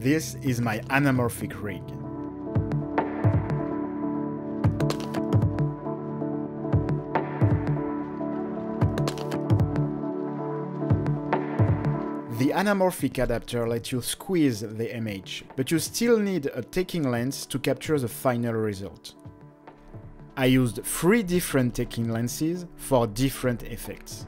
This is my anamorphic rig. The anamorphic adapter lets you squeeze the image, but you still need a taking lens to capture the final result. I used 3 different taking lenses for different effects.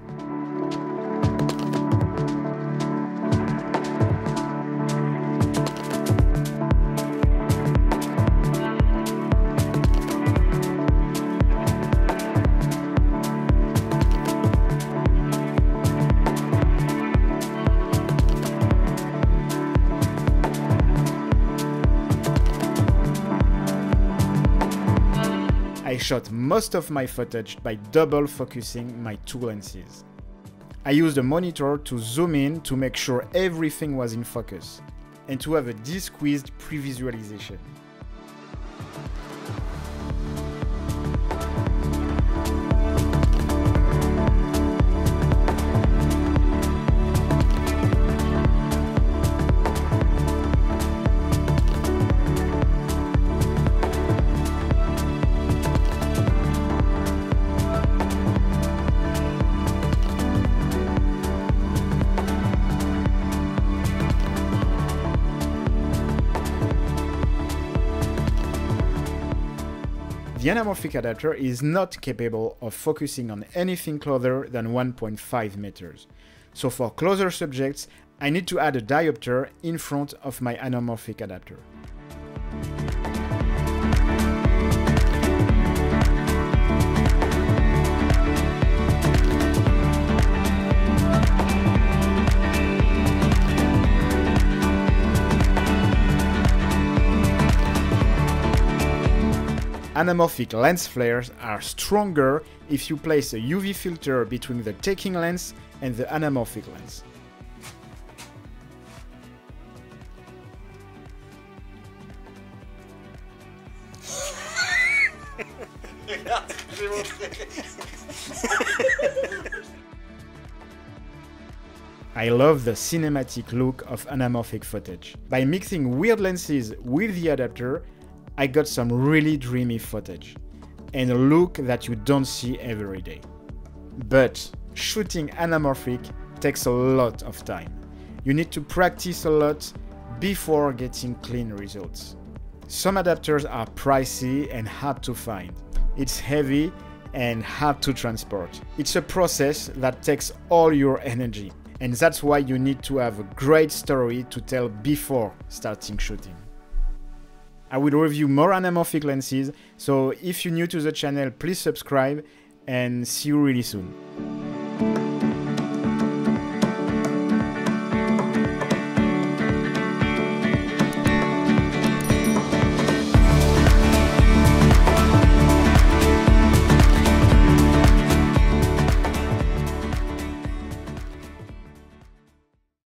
I shot most of my footage by double focusing my 2 lenses. I used a monitor to zoom in to make sure everything was in focus, and to have a de-squeezed pre-visualization. The anamorphic adapter is not capable of focusing on anything closer than 1.5 meters. So for closer subjects, I need to add a diopter in front of my anamorphic adapter. Anamorphic lens flares are stronger if you place a UV filter between the taking lens and the anamorphic lens. I love the cinematic look of anamorphic footage. By mixing weird lenses with the adapter, I got some really dreamy footage, and a look that you don't see every day. But shooting anamorphic takes a lot of time. You need to practice a lot before getting clean results. Some adapters are pricey and hard to find. It's heavy and hard to transport. It's a process that takes all your energy, and that's why you need to have a great story to tell before starting shooting. I will review more anamorphic lenses, so if you're new to the channel, please subscribe and see you really soon.